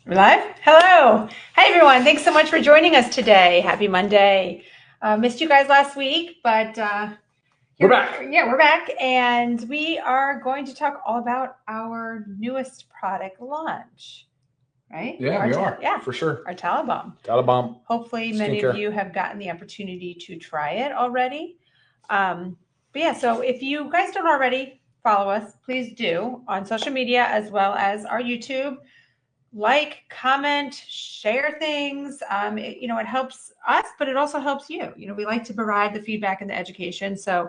We're live? Hello. Hi, everyone. Thanks so much for joining us today. Happy Monday. Missed you guys last week, but we're back. Yeah, we're back. And we are going to talk all about our newest product launch, right? Yeah, we are. Yeah, for sure. Our Tallow Balm. Tallow Balm. Hopefully, many of you have gotten the opportunity to try it already. But yeah, so if you guys don't already follow us, please do on social media as well as our YouTube. Like, comment, share things. It helps us, but it also helps you. We like to provide the feedback and the education. So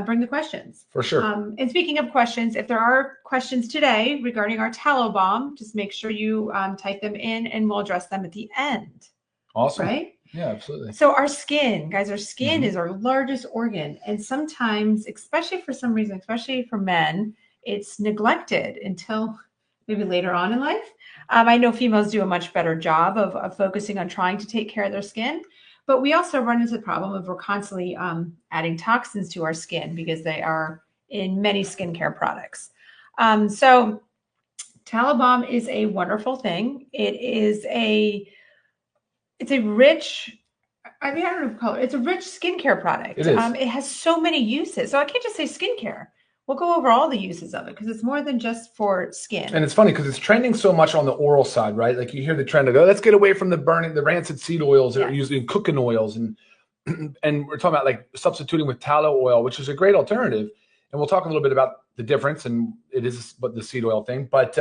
bring the questions. For sure. And speaking of questions, if there are questions today regarding our Tallow Balm, just make sure you type them in and we'll address them at the end. Awesome. Right? Yeah, absolutely. So our skin, guys, our skin is our largest organ. And sometimes, especially for some reason, especially for men, it's neglected until maybe later on in life. I know females do a much better job of focusing on trying to take care of their skin, but we also run into the problem of we're constantly adding toxins to our skin because they are in many skincare products. So Tallow Balm is a wonderful thing. It's a rich, I don't know what to call it. It's a rich skincare product. It is. It has so many uses. So I can't just say skincare. We'll go over all the uses of it because it's more than just for skin. And it's funny because it's trending so much on the oral side, right? Like you hear the trend of go, let's get away from the rancid seed oils that are used in cooking oils. And we're talking about like substituting with tallow oil, which is a great alternative. And we'll talk a little bit about the difference, and it is the seed oil thing. But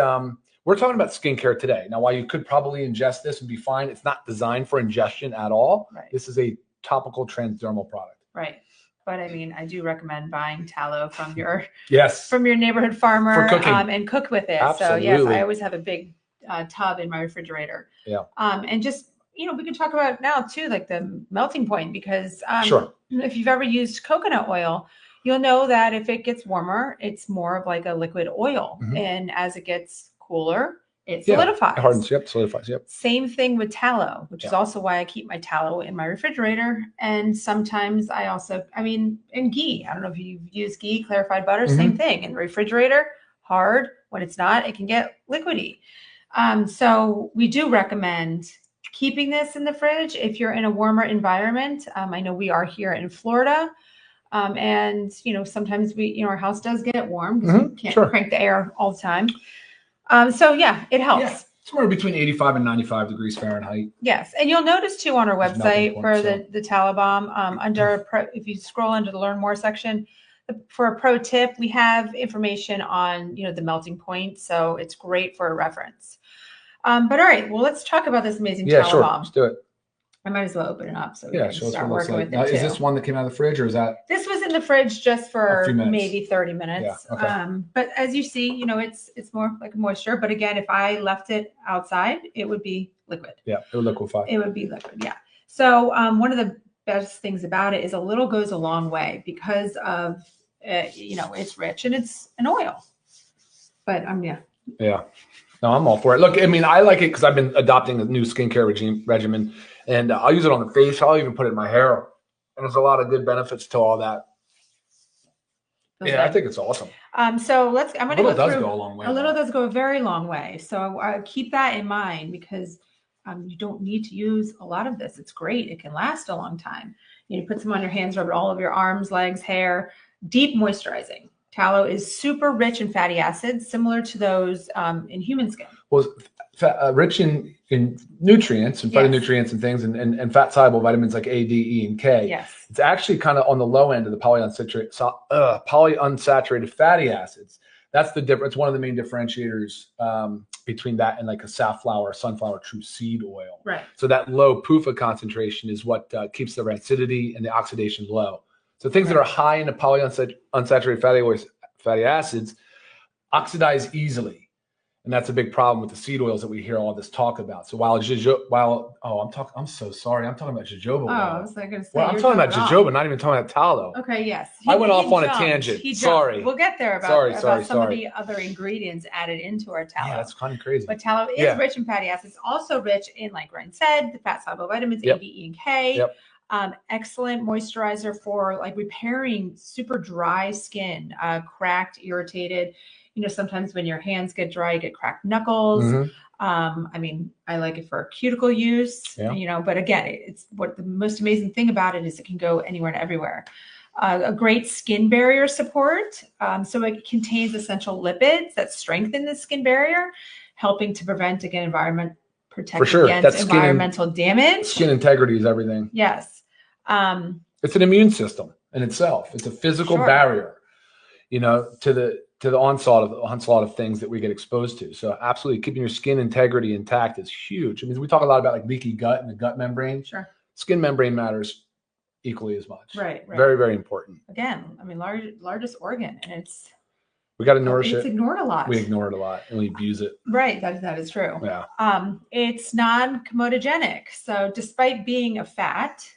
we're talking about skincare today. Now, while you could probably ingest this and be fine, it's not designed for ingestion at all. Right. This is a topical transdermal product. Right. But I mean, I do recommend buying tallow from your neighborhood farmer for cooking. And cook with it. Absolutely. So yes, I always have a big tub in my refrigerator. Yeah. And just we can talk about now too, like the melting point, because sure. If you've ever used coconut oil, you'll know that if it gets warmer, it's more of like a liquid oil, and as it gets cooler, it solidifies. It hardens. Yep, solidifies. Yep. Same thing with tallow, which is also why I keep my tallow in my refrigerator. And sometimes I also, and ghee. I don't know if you've used ghee, clarified butter, same thing. In the refrigerator, hard. When it's not, it can get liquidy. So we do recommend keeping this in the fridge if you're in a warmer environment. I know we are here in Florida. And sometimes our house does get warm because we can't crank the air all the time. So yeah, it helps. Yeah, somewhere between 85 and 95 degrees Fahrenheit. Yes, and you'll notice too on our website for the Tallow Balm, if you scroll under the Learn More section, for a pro tip, we have information on the melting point, so it's great for a reference. But all right, well, let's talk about this amazing Tallow Balm. Let's do it. I might as well open it up so we can start working with it now, too. Is this one that came out of the fridge, or is that? This was in the fridge just for maybe 30 minutes. Yeah, okay. But as you see, it's more like a moisture. But again, if I left it outside, it would be liquid. Yeah, it would liquefy. It would be liquid, yeah. So one of the best things about it is a little goes a long way because of, it's rich and it's an oil. But yeah. Yeah. No, I'm all for it. Look, I like it because I've been adopting a new skincare regimen, and I'll use it on the face. I'll even put it in my hair, and there's a lot of good benefits to all that. Okay. I think it's awesome. So I'm going to go through. A little does go a long way. A little does go a very long way. So keep that in mind because you don't need to use a lot of this. It's great. It can last a long time. You put some on your hands, rub it all over your arms, legs, hair. Deep moisturizing. Tallow is super rich in fatty acids, similar to those in human skin. Well, rich in nutrients and phytonutrients and things, and fat soluble vitamins like A, D, E, and K. Yes. It's actually kind of on the low end of the polyunsaturated fatty acids. That's the difference. One of the main differentiators between that and like a safflower, sunflower, true seed oil. Right. So that low PUFA concentration is what keeps the rancidity and the oxidation low. So things that are high in the polyunsaturated fatty acids oxidize easily. And that's a big problem with the seed oils that we hear all this talk about. So I'm so sorry. I'm talking about jojoba oil. Oh, I was going to say. Well, I'm talking about jojoba, not even talking about tallow. Okay, yes. I went off on a tangent. Sorry. We'll get there about some of the other ingredients added into our tallow. Yeah, that's kind of crazy. But tallow is rich in fatty acids, also rich in, like Ryan said, the fat soluble vitamins, A, D, E, and K. Yep. Excellent moisturizer for like repairing super dry skin, cracked, irritated. Sometimes when your hands get dry, you get cracked knuckles. I mean, I like it for cuticle use, you know, but again, it's what the most amazing thing about it is it can go anywhere and everywhere. A great skin barrier support. So it contains essential lipids that strengthen the skin barrier, helping to prevent, again, protect against environmental damage. Skin integrity is everything. Yes. It's an immune system in itself. It's a physical barrier, you know, to the onslaught of things that we get exposed to. So absolutely keeping your skin integrity intact is huge. I mean, we talk a lot about like leaky gut and the gut membrane. Sure. Skin membrane matters equally as much. Right. Very, very important. Again, I mean, largest organ, and we got to nourish it. It's ignored a lot. We ignore it a lot and we abuse it. Right. That is true. Yeah. It's non-comedogenic. So despite being a fat,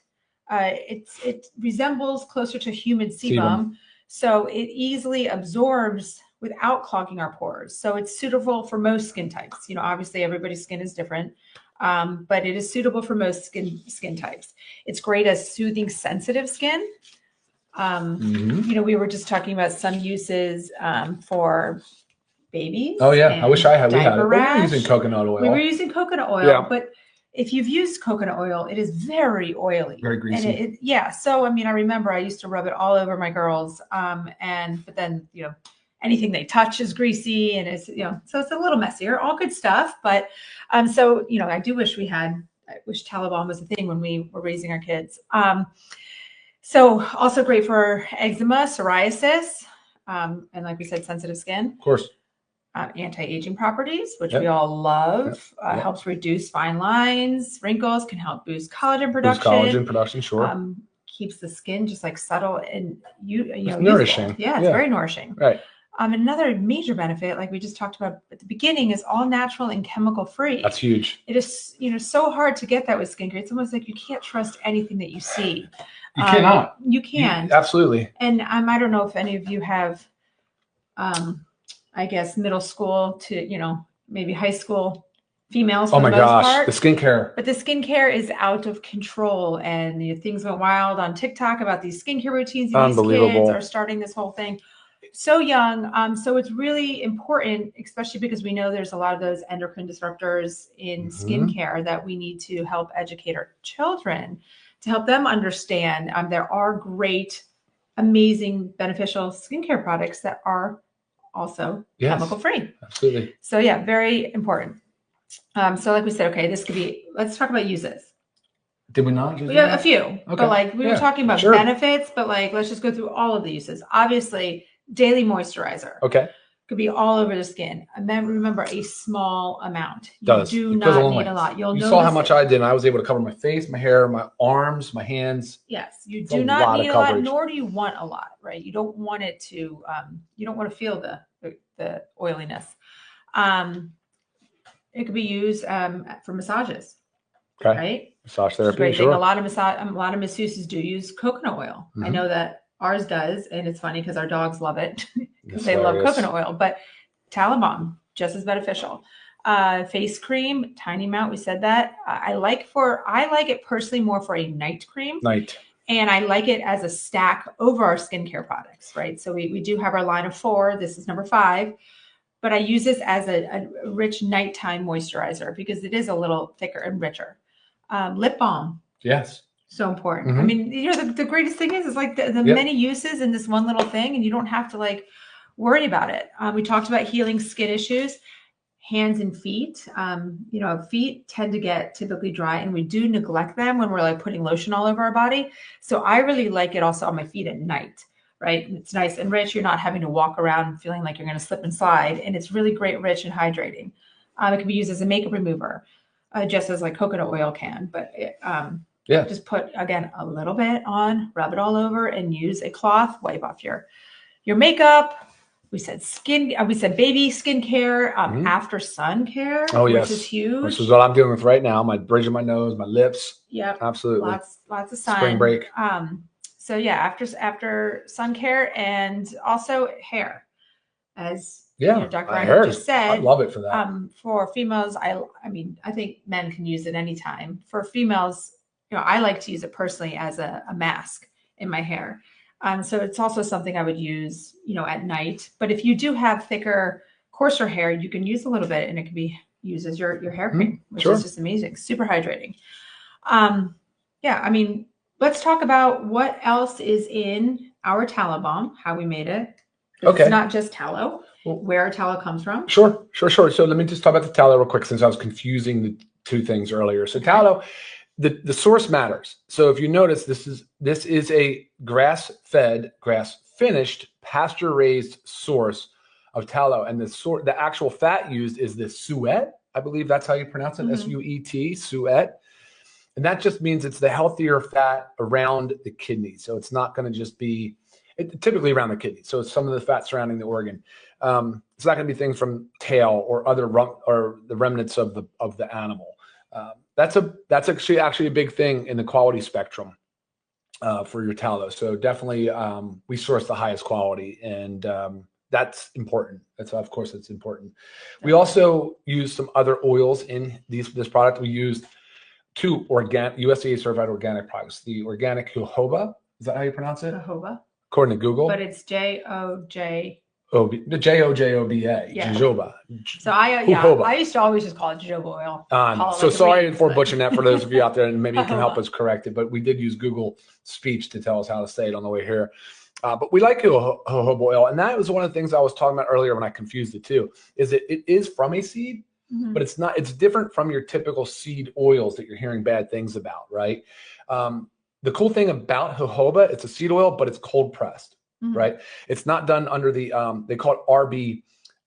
it resembles closer to human sebum. So it easily absorbs without clogging our pores. So it's suitable for most skin types. You know, obviously everybody's skin is different, but it is suitable for most skin types. It's great as soothing sensitive skin. You know, we were just talking about some uses for babies. Oh yeah, I wish we had it. We were using coconut oil. We were using coconut oil, but if you've used coconut oil, it is very oily, very greasy. And so I mean, I remember I used to rub it all over my girls, but then you know, anything they touch is greasy, and it's, you know, so it's a little messier. All good stuff, but so you know, I wish Tallow Balm was a thing when we were raising our kids. So also great for eczema, psoriasis, and like we said, sensitive skin. Of course. Anti-aging properties, which we all love. Helps reduce fine lines, wrinkles, can help boost collagen production. Sure. Keeps the skin just like subtle and nourishing. Yeah, it's very nourishing. Right. Another major benefit, like we just talked about at the beginning, is all natural and chemical free. That's huge. It is, you know, so hard to get that with skincare. It's almost like you can't trust anything that you see. You cannot. You can. Absolutely. And I don't know if any of you have, I guess, middle school to, you know, maybe high school females. Oh my gosh, the skincare. But the skincare is out of control, and you know, things went wild on TikTok about these skincare routines. And these kids are starting this whole thing so young. So it's really important, especially because we know there's a lot of those endocrine disruptors in skincare, that we need to help educate our children to help them understand there are great, amazing, beneficial skincare products that are also chemical free. Absolutely. So yeah, very important. So like we said, okay, this could be, let's talk about uses. Did we not? We have a few, but like we were talking about benefits, but like, let's just go through all of the uses. Obviously, daily moisturizer. Okay. Could be all over the skin. And then remember, a small amount. You do not need a lot. You saw how much I did, and I was able to cover my face, my hair, my arms, my hands. Yes, you do not need a lot, nor do you want a lot, right? You don't want it to, you don't want to feel the oiliness. It could be used for massages, right? Massage therapy, great thing. A lot of masseuses do use coconut oil. I know that ours does, and it's funny because our dogs love it because they love coconut oil. But Tallow Balm, just as beneficial. Face cream, tiny amount. We said that. I like it personally more for a night cream. And I like it as a stack over our skincare products, right? So we do have our line of 4. This is number 5. But I use this as a rich nighttime moisturizer because it is a little thicker and richer. Lip balm. Yes. So important. I mean, you know, the greatest thing is like the many uses in this one little thing, and you don't have to like worry about it. We talked about healing skin issues, hands and feet. You know, feet tend to get typically dry, and we do neglect them when we're like putting lotion all over our body. So I really like it also on my feet at night, right? And it's nice and rich. You're not having to walk around feeling like you're going to slip and slide, and it's really great, rich and hydrating. It can be used as a makeup remover, just as like coconut oil can, but just put, again, a little bit on, rub it all over, and use a cloth, wipe off your makeup. We said baby skincare, after sun care, which is huge. Which is what I'm dealing with right now. My bridge of my nose, my lips. Yep. Absolutely. Lots of sun. Spring break. So yeah, after sun care, and also hair, as Dr. Ryan just said. I love it for that. For females, I mean, I think men can use it anytime. For females, you know, I like to use it personally as a mask in my hair. So it's also something I would use, you know, at night. But if you do have thicker, coarser hair, you can use a little bit and it can be used as your hair cream, which Sure. is just amazing. Super hydrating. Yeah, I mean, let's talk about what else is in our tallow balm, how we made it. Okay. It's not just tallow, where our tallow comes from. Sure. So let me just talk about the tallow real quick, since I was confusing the two things earlier. So tallow, the source matters. So if you notice, this is a grass-fed, grass-finished, pasture-raised source of tallow, and the actual fat used is the suet. I believe that's how you pronounce it, S-U-E-T, suet. And that just means it's the healthier fat around the kidney. So it's not going to just be typically around the kidney. So it's some of the fat surrounding the organ. It's not going to be things from tail or other or the remnants of the animal. That's actually a big thing in the quality spectrum for your tallow. So definitely we source the highest quality, and that's important. Of course it's important. We also use some other oils in this product. We used 2 USDA certified organic products. The organic jojoba, is that how you pronounce it? Jojoba. According to Google. But it's J-O-J. The J-O-J-O-B-A, jojoba. So I used to always just call it jojoba oil. So sorry for butchering that for those of you out there, and maybe you can help us correct it, but we did use Google speech to tell us how to say it on the way here. But we like jojoba oil, and that was one of the things I was talking about earlier when I confused the two, is that it is from a seed, but it's different from your typical seed oils that you're hearing bad things about, right? The cool thing about jojoba, it's a seed oil, but it's cold pressed, right? It's not done under the, they call it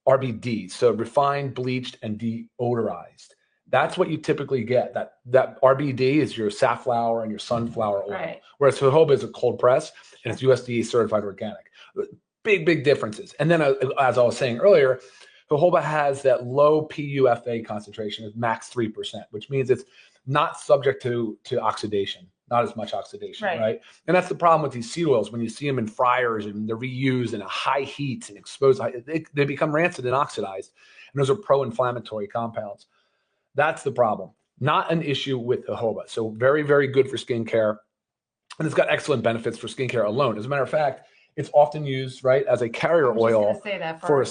RBD, so refined, bleached, and deodorized. That's what you typically get. That RBD is your safflower and your sunflower oil, whereas jojoba is a cold press, and it's USDA certified organic. Big differences. And then as I was saying earlier, jojoba has that low PUFA concentration of max 3%, which means it's not subject to oxidation, not as much oxidation, right? And that's the problem with these seed oils. When you see them in fryers and they're reused in a high heat and exposed, they become rancid and oxidized, and those are pro-inflammatory compounds. That's the problem, not an issue with jojoba. So very good for skincare, and it's got excellent benefits for skincare alone. As a matter of fact, it's often used as a carrier oil for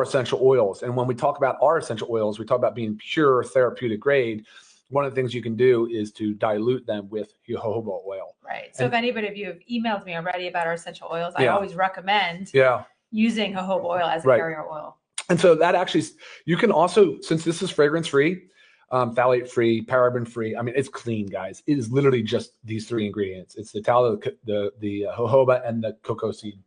essential oils. And when we talk about our essential oils, we talk about being pure therapeutic grade. One of the things you can do is to dilute them with jojoba oil. Right. So if anybody of you have emailed me already about our essential oils, I always recommend using jojoba oil as a carrier oil. And so that actually, you can also, since this is fragrance free, phthalate free, paraben free. I mean, it's clean, guys. It is literally just these 3 ingredients. It's the tallow, the jojoba, and the cocoa seed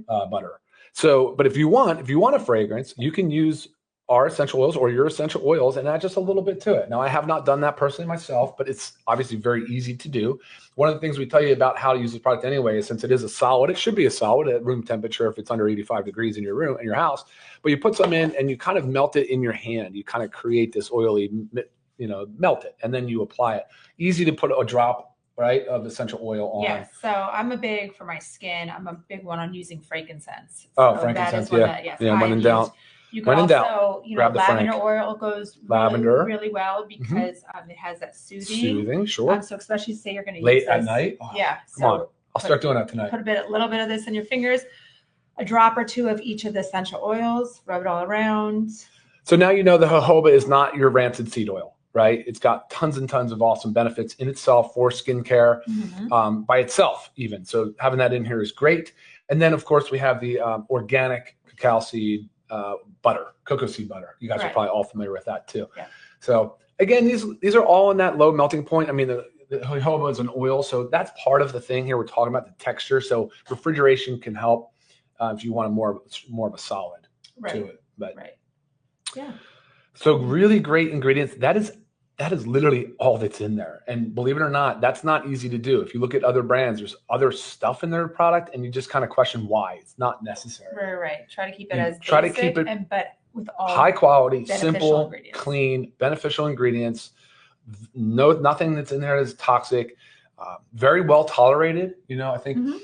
butter. So, but if you want a fragrance, you can use our essential oils or your essential oils and add just a little bit to it. Now, I have not done that personally myself, but it's obviously very easy to do. One of the things we tell you about how to use this product anyway is, since it is a solid, it should be a solid at room temperature if it's under 85 degrees in your house. But you put some in and you kind of melt it in your hand. You kind of create this oily, melt it, and then you apply it. Easy to put a drop of essential oil on. Yes. So for my skin, I'm a big one on using frankincense. Frankincense. When in doubt. You can also, lavender oil goes really well because it has that soothing. Sure. So especially say you're going to use late at night. Come on. I'll start doing that tonight. Put a little bit of this in your fingers, a drop or 2 of each of the essential oils, rub it all around. So now you know the jojoba is not your rancid seed oil, right? It's got tons and tons of awesome benefits in itself for skincare, by itself even. So having that in here is great. And then of course we have the organic cacao seed butter, cocoa seed butter. You guys are probably all familiar with that too. Yeah. So again, these are all in that low melting point. I mean, the jojoba is an oil, so that's part of the thing here. We're talking about the texture. So refrigeration can help if you want more of a solid to it. But so really great ingredients. That is literally all that's in there. And believe it or not, that's not easy to do. If you look at other brands, there's other stuff in their product and you just kind of question why. It's not necessary. Right. Try to keep it as basic, but with all high quality, simple, clean, beneficial ingredients. Nothing that's in there is toxic. Very well tolerated. I think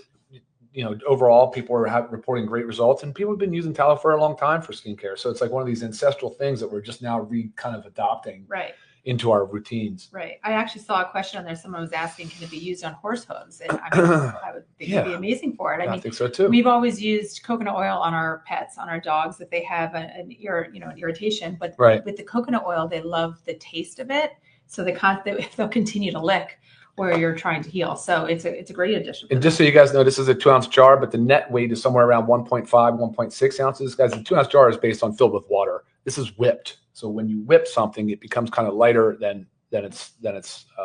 overall people are reporting great results, and people have been using tallow for a long time for skincare. So it's like one of these ancestral things that we're just now kind of adopting. Right. into our routines. Right. I actually saw a question on there. Someone was asking, can it be used on horse hooves? And I mean, I would think it'd be amazing for it. I think so too. We've always used coconut oil on our pets, on our dogs, if they have an irritation. But with the coconut oil, they love the taste of it, so they'll continue to lick where you're trying to heal. So it's a great addition. And just so you guys know, this is a 2-ounce jar, but the net weight is somewhere around 1.5, 1.6 ounces. Guys, the 2-ounce jar is based on filled with water. This is whipped. So when you whip something, it becomes kind of lighter than its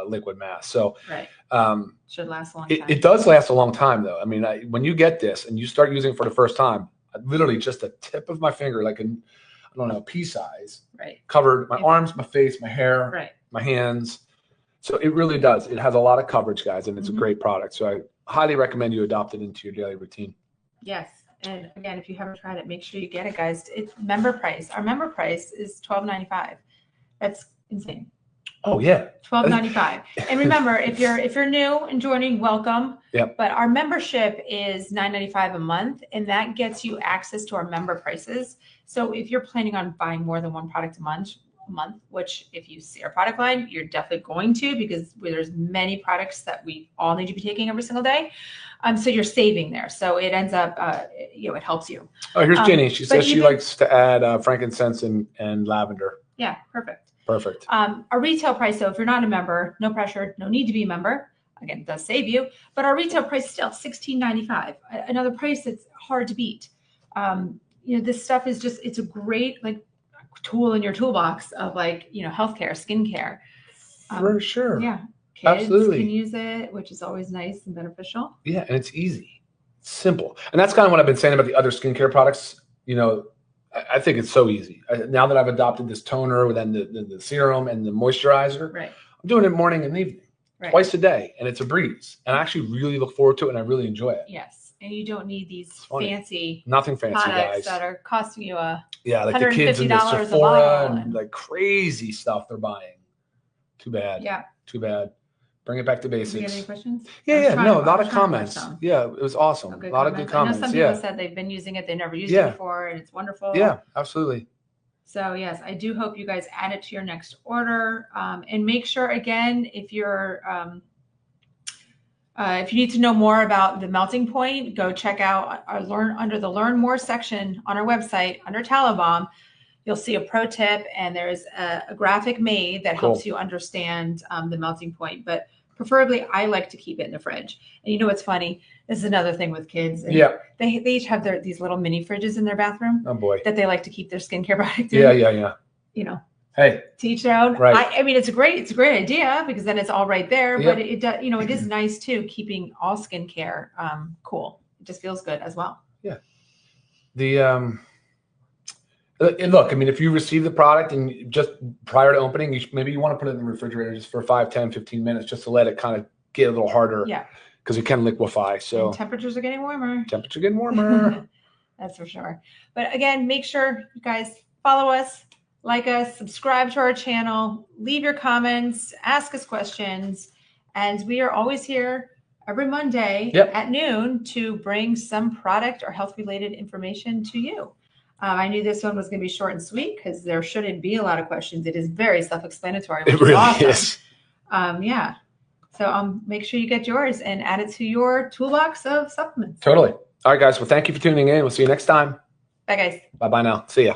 liquid mass. So should last a long time. It does last a long time, though. I mean, when you get this and you start using it for the first time, literally just the tip of my finger, like a pea size, covered my arms, my face, my hair, my hands. So it really does. It has a lot of coverage, guys, and it's a great product. So I highly recommend you adopt it into your daily routine. Yes. And again, if you haven't tried it, make sure you get it, guys. It's member price. Our member price is $12.95. That's insane. Oh yeah, $12.95. And remember, if you're new and joining, welcome. Yep. But our membership is $9.95 a month, and that gets you access to our member prices. So if you're planning on buying more than one product a month, which if you see our product line, you're definitely going to, because there's many products that we all need to be taking every single day. So you're saving there. So it ends up, it helps you. Oh, here's Jenny. She says she likes to add frankincense and lavender. Yeah, perfect. Perfect. Our retail price, though, if you're not a member, no pressure, no need to be a member. Again, it does save you, but our retail price is still $16.95. Another price that's hard to beat. This stuff is just, it's a great tool in your toolbox of healthcare, skincare. For sure. Yeah. Kids absolutely can use it, which is always nice and beneficial. Yeah, and it's easy. It's simple. And that's kind of what I've been saying about the other skincare products. I think it's so easy. Now that I've adopted this toner, then the serum and the moisturizer, I'm doing it morning and evening, twice a day, and it's a breeze. And I actually really look forward to it, and I really enjoy it. Yes, and you don't need these fancy products guys that are costing you like the kids in the Sephora and crazy stuff they're buying. Too bad. Yeah. Too bad. Bring it back to basics. Do you have any questions? Yeah. No, a lot of comments. Yeah, it was awesome. A lot of good comments. I know some people said they've been using it, they never used it before, and it's wonderful. Yeah, absolutely. So yes, I do hope you guys add it to your next order, and make sure, again, if you're if you need to know more about the melting point, go check out under the Learn More section on our website under Tallow Balm. You'll see a pro tip, and there's a graphic made that helps you understand the melting point. But preferably, I like to keep it in the fridge. And what's funny? This is another thing with kids. And they each have these little mini fridges in their bathroom. Oh boy. That they like to keep their skincare products in. Yeah. Hey. To each their own. Right. I mean, it's a great idea, because then it's all right there. But it does, it is nice too, keeping all skincare cool. It just feels good as well. Yeah. And look, I mean, if you receive the product and just prior to opening, maybe you want to put it in the refrigerator just for 5, 10, 15 minutes, just to let it kind of get a little harder. Yeah. Because it can liquefy. So and temperatures are getting warmer. That's for sure. But again, make sure you guys follow us, like us, subscribe to our channel, leave your comments, ask us questions. And we are always here every Monday at noon to bring some product or health-related information to you. I knew this one was going to be short and sweet, because there shouldn't be a lot of questions. It is very self-explanatory. It really is. Yeah. So make sure you get yours and add it to your toolbox of supplements. Totally. All right, guys. Well, thank you for tuning in. We'll see you next time. Bye, guys. Bye-bye now. See ya.